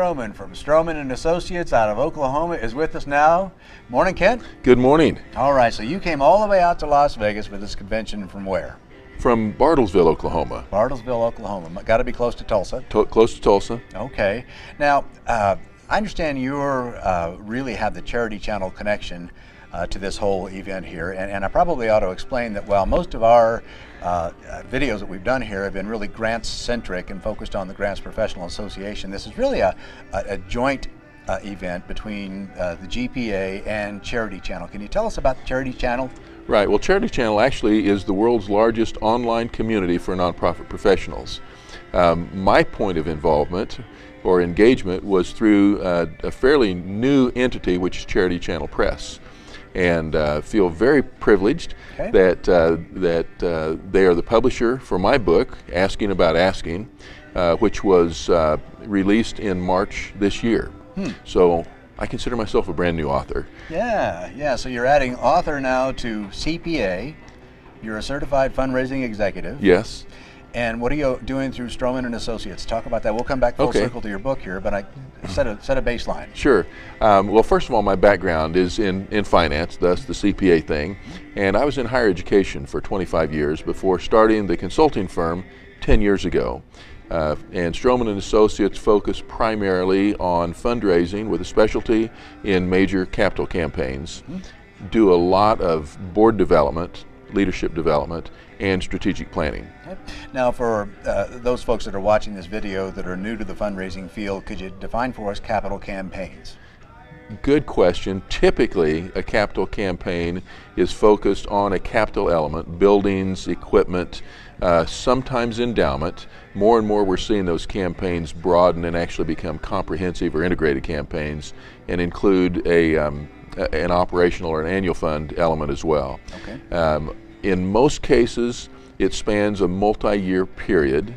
Stroman from Stroman and Associates out of Oklahoma is with us now. Morning, Kent. Good morning. All right, so you came all the way out to Las Vegas for this convention from where? From Bartlesville, Oklahoma. Bartlesville, Oklahoma. Got to be close to Tulsa. Close to Tulsa. Okay. Now, I understand you really have the Charity Channel connection to this whole event here, and I probably ought to explain that while most of our videos that we've done here have been really grants-centric and focused on the Grants Professional Association, this is really a joint event between the GPA and Charity Channel. Can you tell us about the Charity Channel? Right. Well, Charity Channel actually is the world's largest online community for nonprofit professionals. My point of involvement or engagement was through a fairly new entity, which is Charity Channel Press. And feel very privileged that they are the publisher for my book, Asking About Asking, which was released in March this year. So I consider myself a brand new author. Yeah. So you're adding author now to CPA. You're a certified fundraising executive. Yes. And what are you doing through Stroman and Associates? Talk about that. We'll come back full circle to your book here, but I set a baseline. Sure. Well, first of all, my background is in finance, thus the CPA thing, and I was in higher education for 25 years before starting the consulting firm 10 years ago. And Stroman and Associates focus primarily on fundraising with a specialty in major capital campaigns. Do a lot of board development, leadership development, and strategic planning. Now, for those folks that are watching this video that are new to the fundraising field, could you define for us capital campaigns? Good question. Typically, a capital campaign is focused on a capital element, buildings, equipment, sometimes endowment. More and more we're seeing those campaigns broaden and actually become comprehensive or integrated campaigns and include an operational or an annual fund element as well. Okay. In most cases, it spans a multi-year period,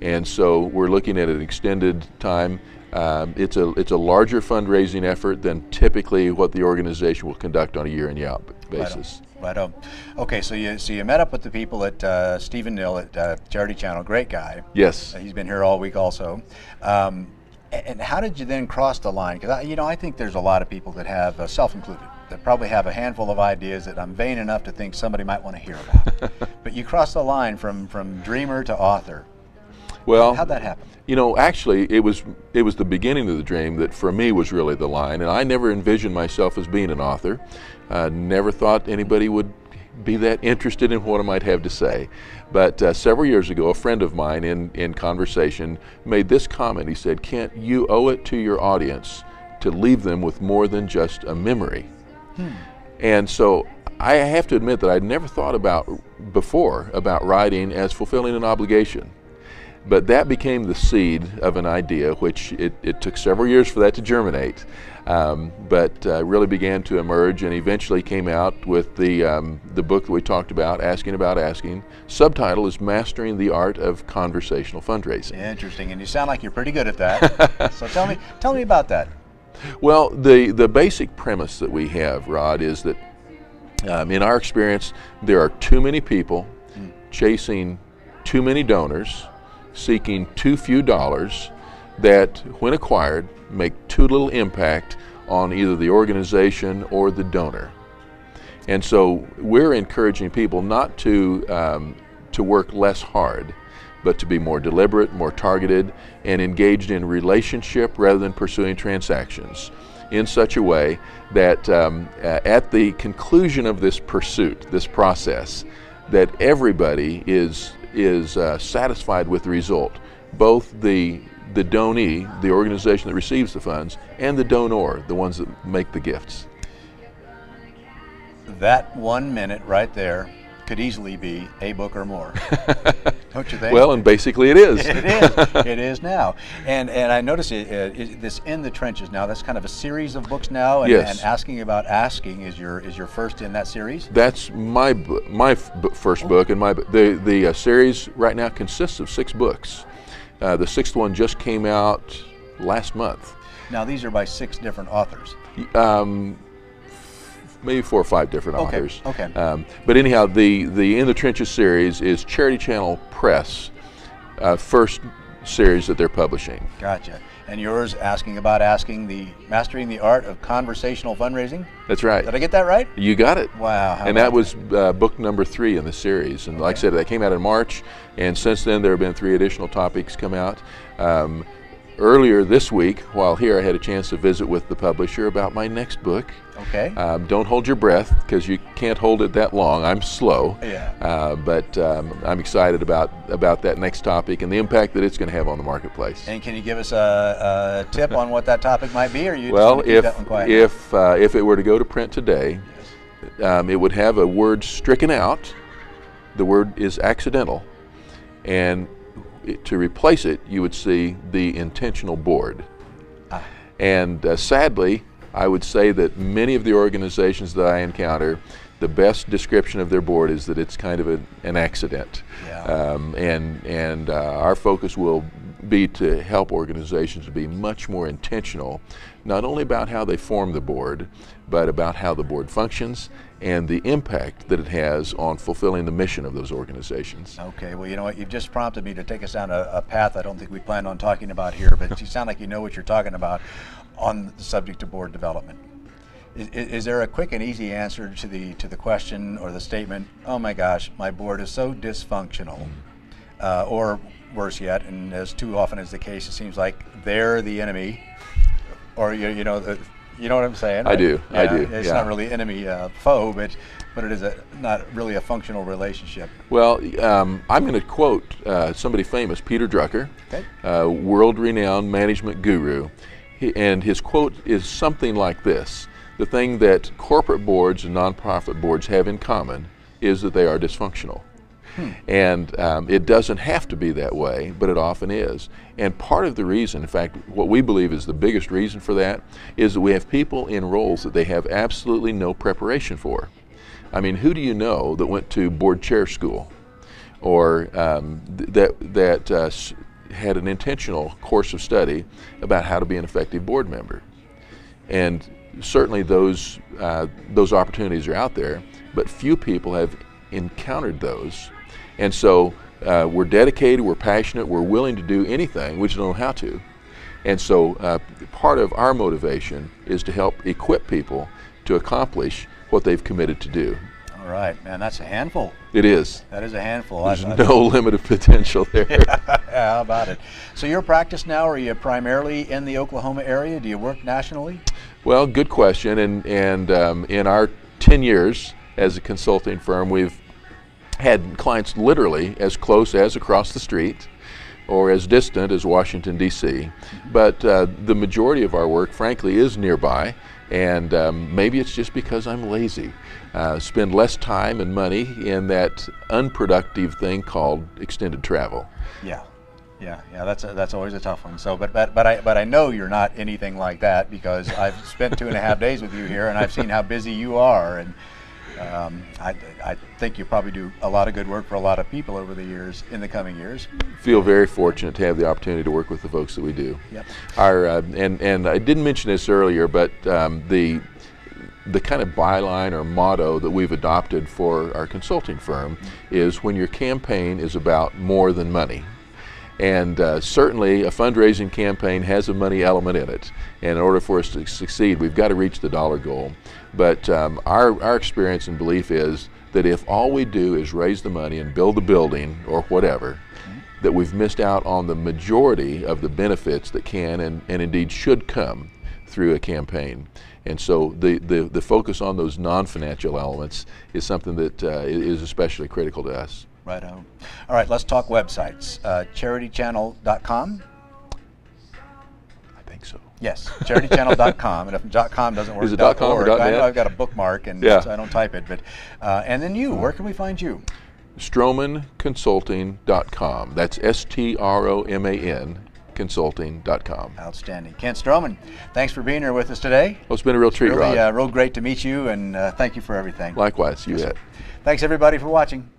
and so we're looking at an extended time. It's a larger fundraising effort than typically what the organization will conduct on a year-in-year-out basis. Right on. Okay, so you met up with the people at Stephen Nill at Charity Channel. Great guy. Yes. He's been here all week also. And how did you then cross the line? Because I think there's a lot of people that have, self-included, that probably have a handful of ideas that I'm vain enough to think somebody might want to hear about. But you crossed the line from dreamer to author. Well, how'd that happen? Actually, it was the beginning of the dream that for me was really the line, and I never envisioned myself as being an author. Never thought anybody would be that interested in what I might have to say. But several years ago, a friend of mine in conversation made this comment. He said, "Kent, you owe it to your audience to leave them with more than just a memory." And so I have to admit that I'd never thought before about writing as fulfilling an obligation. But that became the seed of an idea, which it took several years for that to germinate, but really began to emerge and eventually came out with the book that we talked about, Asking About Asking. Subtitle is Mastering the Art of Conversational Fundraising. Interesting, and you sound like you're pretty good at that. So tell me about that. Well, the basic premise that we have, Rod, is that in our experience, there are too many people chasing too many donors, seeking too few dollars that, when acquired, make too little impact on either the organization or the donor. And so we're encouraging people not to work less hard, but to be more deliberate, more targeted, and engaged in relationship rather than pursuing transactions in such a way that at the conclusion of this pursuit, this process, that everybody is satisfied with the result, both the donee, the organization that receives the funds, and the donor, the ones that make the gifts. That 1 minute right there could easily be a book or more. Don't you think? Well, and basically it is. It is. It is now. And I notice this In the Trenches now, that's kind of a series of books now, and, yes. And Asking About Asking is your first in that series? That's my first book, and the series right now consists of 6 books. The 6th one just came out last month. Now these are by 6 different authors. Maybe 4 or 5 different authors. Okay. But anyhow, the In the Trenches series is Charity Channel Press first series that they're publishing. Gotcha. And yours asking about mastering the art of conversational fundraising. That's right. Did I get that right? You got it. Wow. And that was book number 3 in the series. And like I said, that came out in March, and since then there have been 3 additional topics come out. Earlier this week, while here, I had a chance to visit with the publisher about my next book. Okay. Don't hold your breath, because you can't hold it that long. I'm slow. Yeah. But I'm excited about that next topic and the impact that it's going to have on the marketplace. And can you give us a tip on what that topic might be, or you well, just keep that one quiet? If it were to go to print today, it would have a word stricken out. The word is accidental, and to replace it, you would see the intentional board. And sadly, I would say that many of the organizations that I encounter, the best description of their board is that it's kind of an accident. Yeah. Our focus will be to help organizations to be much more intentional, not only about how they form the board, but about how the board functions and the impact that it has on fulfilling the mission of those organizations. Okay, well, you know what, you've just prompted me to take us down a path I don't think we planned on talking about here, but you sound like you know what you're talking about on the subject of board development. Is there a quick and easy answer to the question or the statement, oh my gosh, my board is so dysfunctional, or worse yet, and as too often is the case, it seems like they're the enemy, or you know what I'm saying? Right? I do. It's not really enemy foe, but it is not really a functional relationship. Well, I'm going to quote somebody famous, Peter Drucker, world-renowned management guru, and his quote is something like this: the thing that corporate boards and nonprofit boards have in common is that they are dysfunctional. And it doesn't have to be that way, but it often is. And part of the reason, in fact, what we believe is the biggest reason for that, is that we have people in roles that they have absolutely no preparation for. I mean, who do you know that went to board chair school, or that had an intentional course of study about how to be an effective board member? And certainly those opportunities are out there, but few people have encountered those. And so we're dedicated, we're passionate, we're willing to do anything, we just don't know how to. And so part of our motivation is to help equip people to accomplish what they've committed to do. All right, man, that's a handful. It is. That is a handful. There's no limit of potential there. Yeah, how about it? So your practice now, are you primarily in the Oklahoma area? Do you work nationally? Well, good question. And in our 10 years as a consulting firm, we've had clients literally as close as across the street or as distant as Washington, D.C. But the majority of our work, frankly, is nearby, and maybe it's just because I'm lazy. Spend less time and money in that unproductive thing called extended travel. Yeah. That's always a tough one. So, but I know you're not anything like that, because I've spent 2.5 days with you here, and I've seen how busy you are, and I think you probably do a lot of good work for a lot of people over the years, in the coming years. Feel very fortunate to have the opportunity to work with the folks that we do. Yep. And I didn't mention this earlier, but the kind of byline or motto that we've adopted for our consulting firm is, when your campaign is about more than money. And certainly a fundraising campaign has a money element in it. And in order for us to succeed, we've got to reach the dollar goal. But our experience and belief is that if all we do is raise the money and build the building or whatever, that we've missed out on the majority of the benefits that can and indeed should come through a campaign. And so the focus on those non-financial elements is something that is especially critical to us. Right on. All right, let's talk websites. charitychannel.com? I think so. Yes, charitychannel.com. And if .com doesn't work, is it .com or .net? I know I've got a bookmark, and so I don't type it. But and then you, where can we find you? StromanConsulting.com. That's STROMAN consulting.com. Outstanding. Kent Stroman, thanks for being here with us today. Well, it's been a real treat, really, Rod. Real great to meet you, and thank you for everything. Likewise, you bet. Thanks everybody for watching.